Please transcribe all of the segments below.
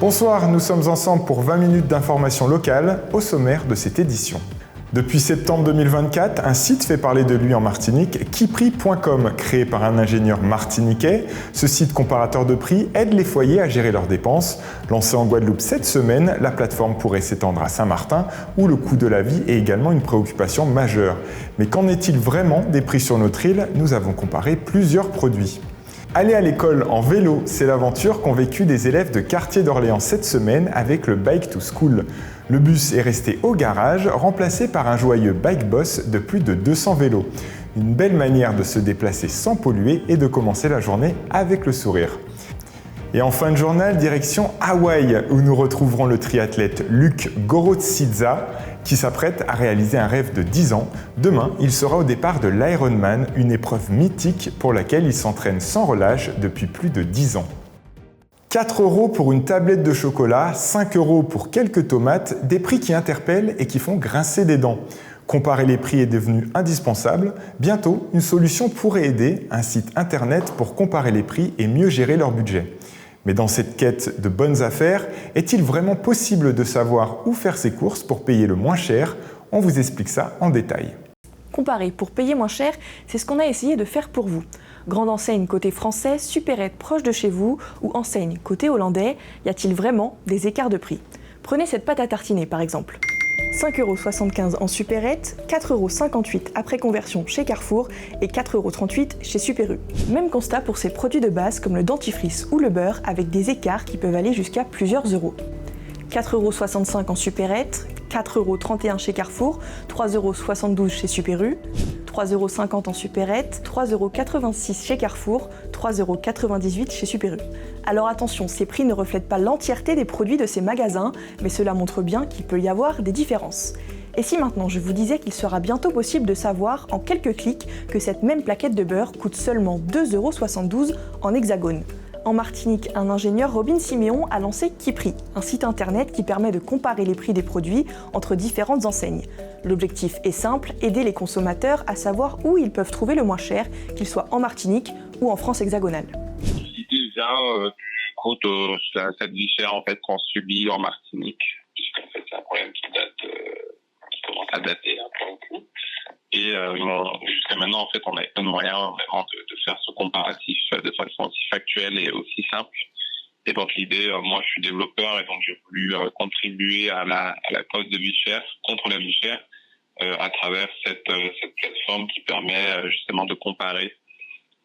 Bonsoir, nous sommes ensemble pour 20 minutes d'information locale au sommaire de cette édition. Depuis septembre 2024, un site fait parler de lui en Martinique, Kipri.com, créé par un ingénieur martiniquais. Ce site comparateur de prix aide les foyers à gérer leurs dépenses. Lancé en Guadeloupe cette semaine, la plateforme pourrait s'étendre à Saint-Martin, où le coût de la vie est également une préoccupation majeure. Mais qu'en est-il vraiment des prix sur notre île? Nous avons comparé plusieurs produits. Aller à l'école en vélo, c'est l'aventure qu'ont vécu des élèves de quartier d'Orléans cette semaine avec le Bike to School. Le bus est resté au garage, remplacé par un joyeux bike boss de plus de 200 vélos. Une belle manière de se déplacer sans polluer et de commencer la journée avec le sourire. Et en fin de journal, direction Hawaï, où nous retrouverons le triathlète Luc Gorotzidza, qui s'apprête à réaliser un rêve de 10 ans. Demain, il sera au départ de l'Ironman, une épreuve mythique pour laquelle il s'entraîne sans relâche depuis plus de 10 ans. 4 € pour une tablette de chocolat, 5 € pour quelques tomates, des prix qui interpellent et qui font grincer des dents. Comparer les prix est devenu indispensable. Bientôt, une solution pourrait aider, un site internet pour comparer les prix et mieux gérer leur budget. Mais dans cette quête de bonnes affaires, est-il vraiment possible de savoir où faire ses courses pour payer le moins cher? On vous explique ça en détail. Comparer pour payer moins cher, c'est ce qu'on a essayé de faire pour vous. Grande enseigne côté français, supérette proche de chez vous ou enseigne côté hollandais, y a-t-il vraiment des écarts de prix? Prenez cette pâte à tartiner par exemple. 5,75 € en supérette, 4,58 € après conversion chez Carrefour et 4,38 € chez Super U. Même constat pour ces produits de base comme le dentifrice ou le beurre avec des écarts qui peuvent aller jusqu'à plusieurs euros. 4,65 € en supérette, 4,31 € chez Carrefour, 3,72 € chez Super U, 3,50 € en supérette, 3,86 € chez Carrefour, 3,98 € chez Super U. Alors attention, ces prix ne reflètent pas l'entièreté des produits de ces magasins, mais cela montre bien qu'il peut y avoir des différences. Et si maintenant je vous disais qu'il sera bientôt possible de savoir en quelques clics que cette même plaquette de beurre coûte seulement 2,72 € en hexagone? En Martinique, un ingénieur, Robin Siméon, a lancé Kipri, un site internet qui permet de comparer les prix des produits entre différentes enseignes. L'objectif est simple, aider les consommateurs à savoir où ils peuvent trouver le moins cher, qu'ils soient en Martinique ou en France hexagonale. L'idée vient du coup de cette vie chère en fait qu'on subit en Martinique, puisqu'en fait c'est un problème qui commence à dater pour le coup. Et jusqu'à maintenant, en fait, on n'avait pas de moyen vraiment de faire ce comparatif de façon aussi factuelle et aussi simple. Et donc l'idée, moi je suis développeur et donc j'ai voulu contribuer à la cause de vie chère, contre la vie chère, à travers cette plateforme qui permet justement de comparer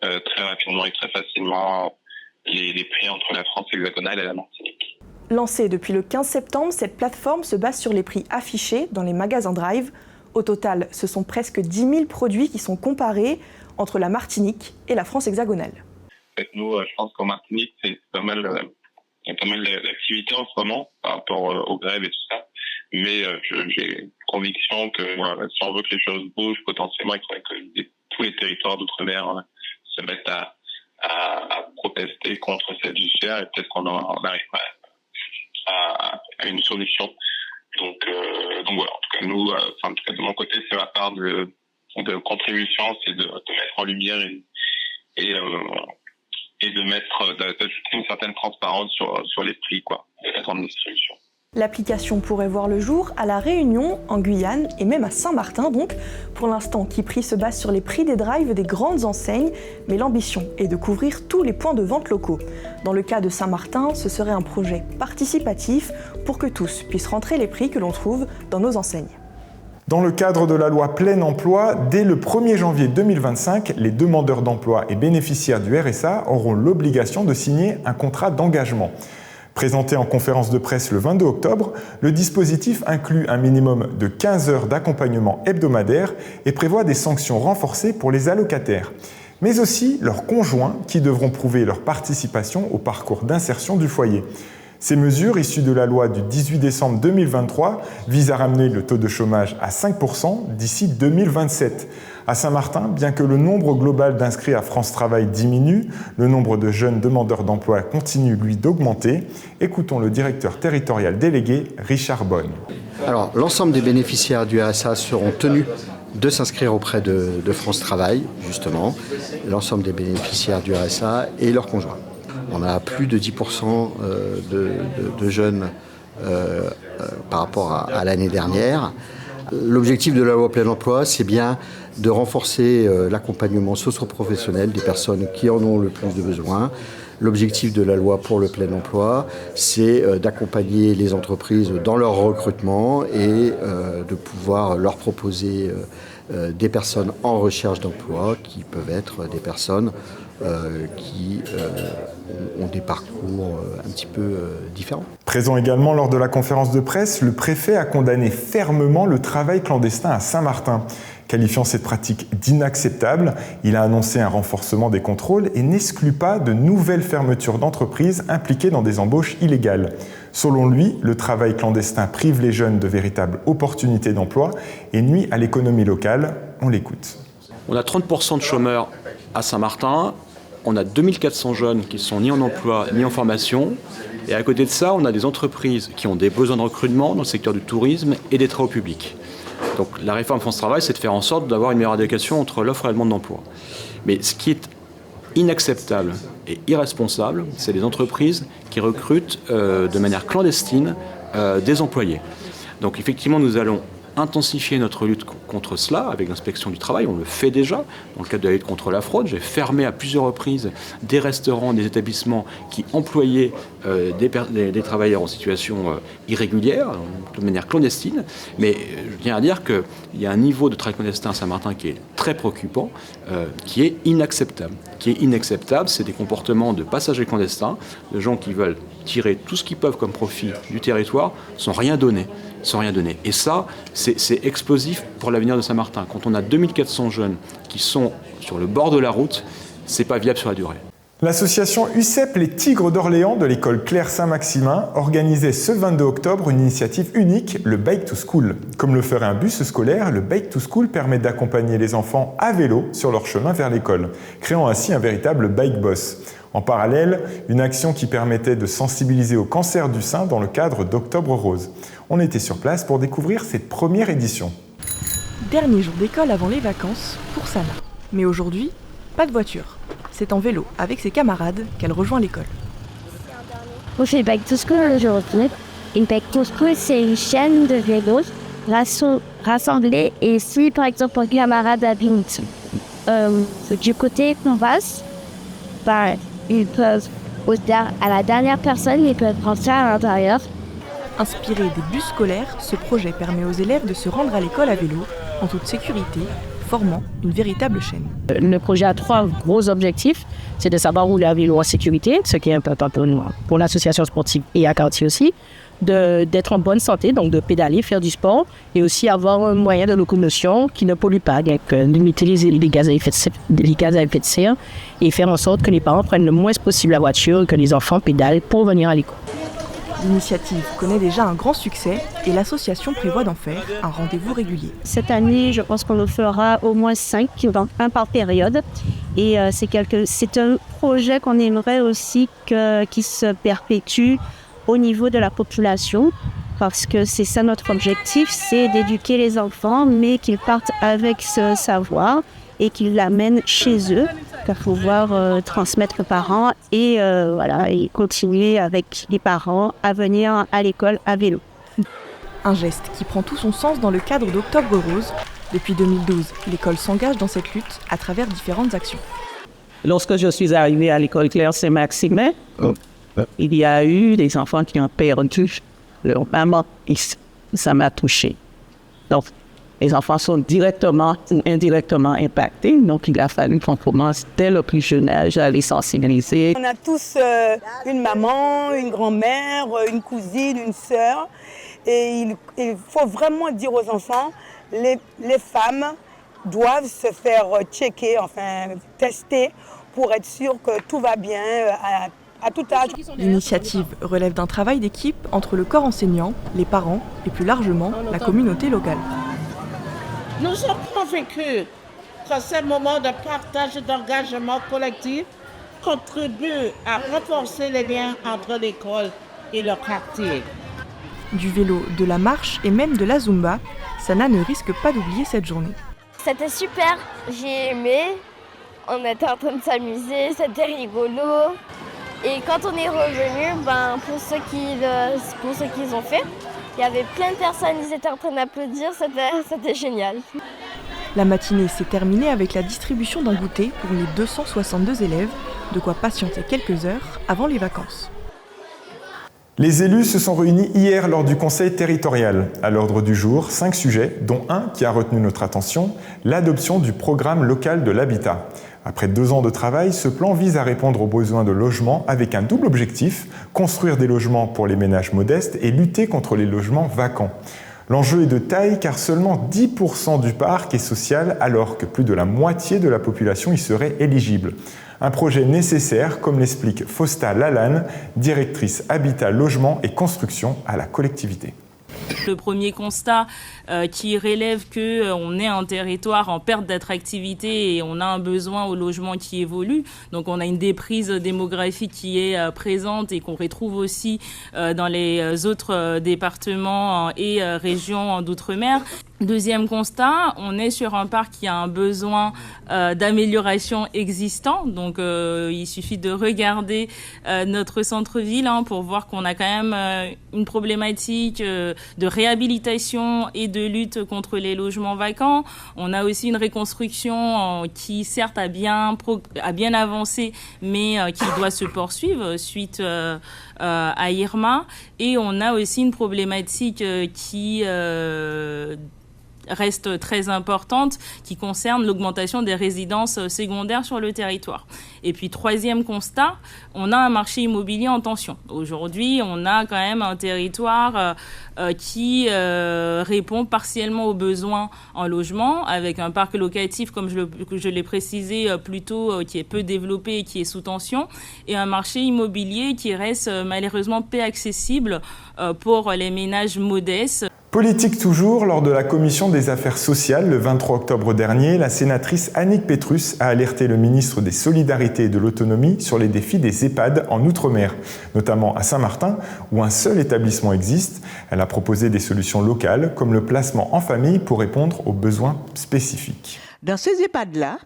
très rapidement et très facilement les prix entre la France hexagonale et la Martinique. Lancée depuis le 15 septembre, cette plateforme se base sur les prix affichés dans les magasins Drive. Au total, ce sont presque 10 000 produits qui sont comparés entre la Martinique et la France hexagonale. En fait, nous, je pense qu'en Martinique, il y a pas mal d'activités en ce moment par rapport aux grèves et tout ça. Mais j'ai conviction que si on veut que les choses bougent, potentiellement, il faudrait que tous les territoires d'outre-mer se mettent à protester contre cette vie chère et peut-être qu'on arrivera à une solution. Donc voilà, en tout cas nous, en tout cas de mon côté, c'est ma part de contribution, c'est de mettre en lumière et de mettre d'ajouter une certaine transparence sur les prix de la grande distribution. L'application pourrait voir le jour à La Réunion, en Guyane et même à Saint-Martin donc. Pour l'instant, Kipri se base sur les prix des drives des grandes enseignes, mais l'ambition est de couvrir tous les points de vente locaux. Dans le cas de Saint-Martin, ce serait un projet participatif pour que tous puissent rentrer les prix que l'on trouve dans nos enseignes. Dans le cadre de la loi Plein Emploi, dès le 1er janvier 2025, les demandeurs d'emploi et bénéficiaires du RSA auront l'obligation de signer un contrat d'engagement. Présenté en conférence de presse le 22 octobre, le dispositif inclut un minimum de 15 heures d'accompagnement hebdomadaire et prévoit des sanctions renforcées pour les allocataires, mais aussi leurs conjoints qui devront prouver leur participation au parcours d'insertion du foyer. Ces mesures, issues de la loi du 18 décembre 2023, visent à ramener le taux de chômage à 5% d'ici 2027. À Saint-Martin, bien que le nombre global d'inscrits à France Travail diminue, le nombre de jeunes demandeurs d'emploi continue, lui, d'augmenter. Écoutons le directeur territorial délégué, Richard Bonne. Alors, l'ensemble des bénéficiaires du RSA seront tenus de s'inscrire auprès de France Travail, justement, l'ensemble des bénéficiaires du RSA et leurs conjoints. On a plus de 10% de jeunes par rapport à l'année dernière. L'objectif de la loi plein emploi, c'est bien de renforcer l'accompagnement socio-professionnel des personnes qui en ont le plus de besoin. L'objectif de la loi pour le plein emploi, c'est d'accompagner les entreprises dans leur recrutement et de pouvoir leur proposer des personnes en recherche d'emploi qui peuvent être des personnes qui ont des parcours un petit peu différents. Présent également lors de la conférence de presse, le préfet a condamné fermement le travail clandestin à Saint-Martin. Qualifiant cette pratique d'inacceptable, il a annoncé un renforcement des contrôles et n'exclut pas de nouvelles fermetures d'entreprises impliquées dans des embauches illégales. Selon lui, le travail clandestin prive les jeunes de véritables opportunités d'emploi et nuit à l'économie locale. On l'écoute. On a 30% de chômeurs à Saint-Martin, on a 2400 jeunes qui sont ni en emploi ni en formation, et à côté de ça, on a des entreprises qui ont des besoins de recrutement dans le secteur du tourisme et des travaux publics. Donc la réforme France Travail, c'est de faire en sorte d'avoir une meilleure adéquation entre l'offre et la demande d'emploi. Mais ce qui est inacceptable et irresponsable, c'est les entreprises qui recrutent de manière clandestine des employés. Donc effectivement, nous allons intensifier notre lutte contre cela avec l'inspection du travail. On le fait déjà dans le cadre de la lutte contre la fraude. J'ai fermé à plusieurs reprises des restaurants, des établissements qui employaient des travailleurs en situation irrégulière, de manière clandestine. Mais je tiens à dire qu'il y a un niveau de travail clandestin à Saint-Martin qui est très préoccupant, qui est inacceptable. C'est des comportements de passagers clandestins, de gens qui veulent tirer tout ce qu'ils peuvent comme profit du territoire sans rien donner. Et ça, c'est explosif pour l'avenir de Saint-Martin. Quand on a 2400 jeunes qui sont sur le bord de la route, c'est pas viable sur la durée. L'association UCEP Les Tigres d'Orléans de l'école Claire Saint-Maximin organisait ce 22 octobre une initiative unique, le Bike to School. Comme le ferait un bus scolaire, le Bike to School permet d'accompagner les enfants à vélo sur leur chemin vers l'école, créant ainsi un véritable bike boss. En parallèle, une action qui permettait de sensibiliser au cancer du sein dans le cadre d'Octobre Rose. On était sur place pour découvrir cette première édition. Dernier jour d'école avant les vacances pour Sana. Mais aujourd'hui, pas de voiture. C'est en vélo avec ses camarades qu'elle rejoint l'école. On fait Bike to School aujourd'hui. Et Bike to School, c'est une chaîne de vélos rassemblés. Et si, par exemple, un camarade habite du côté qu'on passe, ils peuvent, à la dernière personne, ils peuvent rentrer à l'intérieur. Inspiré des bus scolaires, ce projet permet aux élèves de se rendre à l'école à vélo, en toute sécurité, formant une véritable chaîne. Le projet a 3 gros objectifs. C'est de savoir rouler à vélo en sécurité, ce qui est important pour l'association sportive et à quartier aussi, d'être en bonne santé, donc de pédaler, faire du sport, et aussi avoir un moyen de locomotion qui ne pollue pas, donc limiter les gaz à effet de serre et faire en sorte que les parents prennent le moins possible la voiture et que les enfants pédalent pour venir à l'école. L'initiative connaît déjà un grand succès et l'association prévoit d'en faire un rendez-vous régulier. Cette année, je pense qu'on en fera au moins 5, un par période. Et c'est un projet qu'on aimerait aussi qui se perpétue au niveau de la population, parce que c'est ça notre objectif, c'est d'éduquer les enfants, mais qu'ils partent avec ce savoir et qu'ils l'amènent chez eux pour pouvoir transmettre aux parents et continuer avec les parents à venir à l'école à vélo. Un geste qui prend tout son sens dans le cadre d'Octobre Rose. Depuis 2012, l'école s'engage dans cette lutte à travers différentes actions. Lorsque je suis arrivée à l'école Claire Saint-Maximin, il y a eu des enfants qui ont perdu leur maman et ça m'a touchée. Donc, les enfants sont directement ou indirectement impactés. Donc, il a fallu qu'on commence dès le plus jeune âge à les sensibiliser. On a tous une maman, une grand-mère, une cousine, une sœur. Et il faut vraiment dire aux enfants, les femmes doivent se faire checker, tester pour être sûr que tout va bien à tout âge. L'initiative relève d'un travail d'équipe entre le corps enseignant, les parents et plus largement la communauté locale. Nous sommes convaincus que ces moments de partage et d'engagement collectif contribuent à renforcer les liens entre l'école et le quartier. Du vélo, de la marche et même de la Zumba, Sana ne risque pas d'oublier cette journée. C'était super, j'ai aimé. On était en train de s'amuser, c'était rigolo. Et quand on est revenu, pour ceux qui ont fait, il y avait plein de personnes, ils étaient en train d'applaudir, c'était génial. La matinée s'est terminée avec la distribution d'un goûter pour les 262 élèves, de quoi patienter quelques heures avant les vacances. Les élus se sont réunis hier lors du conseil territorial. À l'ordre du jour, 5 sujets, dont un qui a retenu notre attention, l'adoption du programme local de l'habitat. Après 2 ans de travail, ce plan vise à répondre aux besoins de logement avec un double objectif, construire des logements pour les ménages modestes et lutter contre les logements vacants. L'enjeu est de taille car seulement 10% du parc est social alors que plus de la moitié de la population y serait éligible. Un projet nécessaire, comme l'explique Fausta Lalanne, directrice Habitat, Logement et Construction à la collectivité. Le premier constat qui relève qu'on est un territoire en perte d'attractivité et on a un besoin au logement qui évolue. Donc on a une déprise démographique qui est présente et qu'on retrouve aussi dans les autres départements et régions d'outre-mer. Deuxième constat, on est sur un parc qui a un besoin d'amélioration existant. Donc il suffit de regarder notre centre-ville pour voir qu'on a quand même une problématique de réhabilitation et de lutte contre les logements vacants. On a aussi une reconstruction qui certes a bien avancé, mais qui doit se poursuivre suite à Irma. Et on a aussi une problématique qui reste très importante, qui concerne l'augmentation des résidences secondaires sur le territoire. Et puis, troisième constat, on a un marché immobilier en tension. Aujourd'hui, on a quand même un territoire qui répond partiellement aux besoins en logement, avec un parc locatif, comme je l'ai précisé plus tôt, qui est peu développé et qui est sous tension, et un marché immobilier qui reste malheureusement peu accessible pour les ménages modestes. Politique toujours, lors de la commission des affaires sociales, le 23 octobre dernier, la sénatrice Annick Petrus a alerté le ministre des Solidarités et de l'Autonomie sur les défis des EHPAD en Outre-mer, notamment à Saint-Martin, où un seul établissement existe. Elle a proposé des solutions locales, comme le placement en famille pour répondre aux besoins spécifiques. Dans ces EHPAD-là,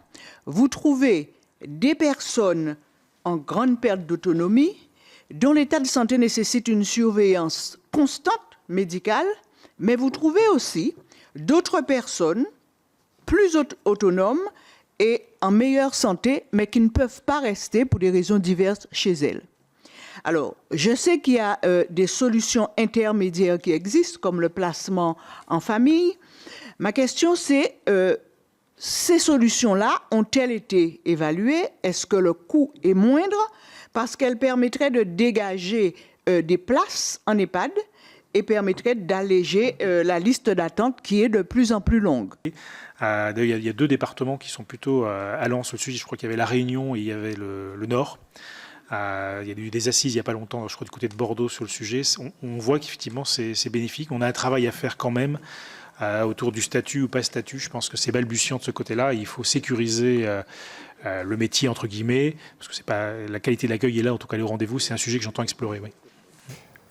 vous trouvez des personnes en grande perte d'autonomie, dont l'état de santé nécessite une surveillance constante médicale, mais vous trouvez aussi d'autres personnes plus autonomes et en meilleure santé, mais qui ne peuvent pas rester pour des raisons diverses chez elles. Alors, je sais qu'il y a des solutions intermédiaires qui existent, comme le placement en famille. Ma question, c'est, ces solutions-là ont-elles été évaluées? Est-ce que le coût est moindre? Parce qu'elles permettraient de dégager des places en EHPAD et permettrait d'alléger la liste d'attente qui est de plus en plus longue. Il y a 2 départements qui sont plutôt allant sur le sujet. Je crois qu'il y avait la Réunion et il y avait le Nord. Il y a eu des assises il n'y a pas longtemps, je crois du côté de Bordeaux sur le sujet. On voit qu'effectivement c'est bénéfique. On a un travail à faire quand même autour du statut ou pas statut. Je pense que c'est balbutiant de ce côté-là. Il faut sécuriser le métier entre guillemets, parce que c'est pas la qualité de l'accueil est là, en tout cas le rendez-vous, c'est un sujet que j'entends explorer. Oui.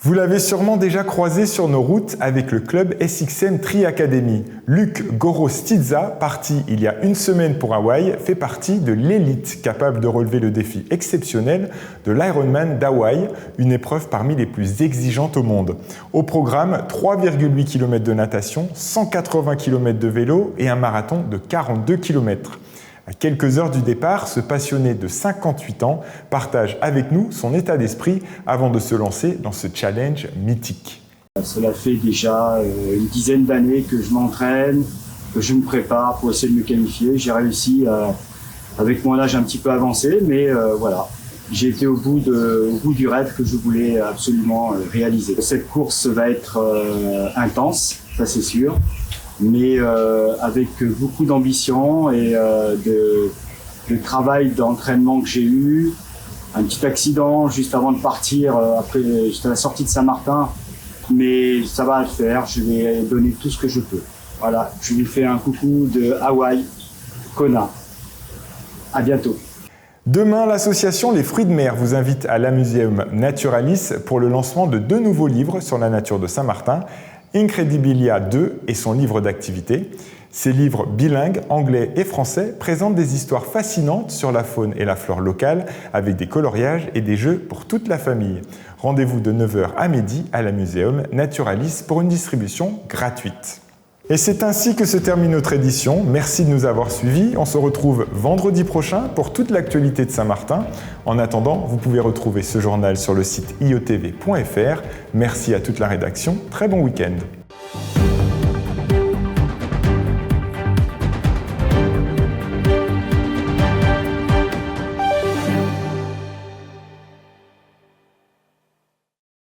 Vous l'avez sûrement déjà croisé sur nos routes avec le club SXM Tri Academy. Luc Gorostidza, parti il y a une semaine pour Hawaï, fait partie de l'élite capable de relever le défi exceptionnel de l'Ironman d'Hawaï, une épreuve parmi les plus exigeantes au monde. Au programme, 3,8 km de natation, 180 km de vélo et un marathon de 42 km. À quelques heures du départ, ce passionné de 58 ans partage avec nous son état d'esprit avant de se lancer dans ce challenge mythique. Cela fait déjà une dizaine d'années que je m'entraîne, que je me prépare pour essayer de me qualifier. J'ai réussi avec mon âge un petit peu avancé, mais voilà, j'ai été au bout du rêve que je voulais absolument réaliser. Cette course va être intense, ça c'est sûr. Mais avec beaucoup d'ambition et de travail d'entraînement que j'ai eu, un petit accident juste avant de partir, après j'étais à la sortie de Saint-Martin, mais ça va le faire, je vais donner tout ce que je peux. Voilà, je lui fais un coucou de Hawaï, Kona. À bientôt. Demain, l'association Les Fruits de Mer vous invite à l'Amuséum Naturalis pour le lancement de 2 nouveaux livres sur la nature de Saint-Martin, Incredibilia 2 et son livre d'activité. Ces livres bilingues, anglais et français, présentent des histoires fascinantes sur la faune et la flore locale, avec des coloriages et des jeux pour toute la famille. Rendez-vous de 9h à midi à la Muséum Naturalis pour une distribution gratuite. Et c'est ainsi que se termine notre édition. Merci de nous avoir suivis. On se retrouve vendredi prochain pour toute l'actualité de Saint-Martin. En attendant, vous pouvez retrouver ce journal sur le site iotv.fr. Merci à toute la rédaction. Très bon week-end.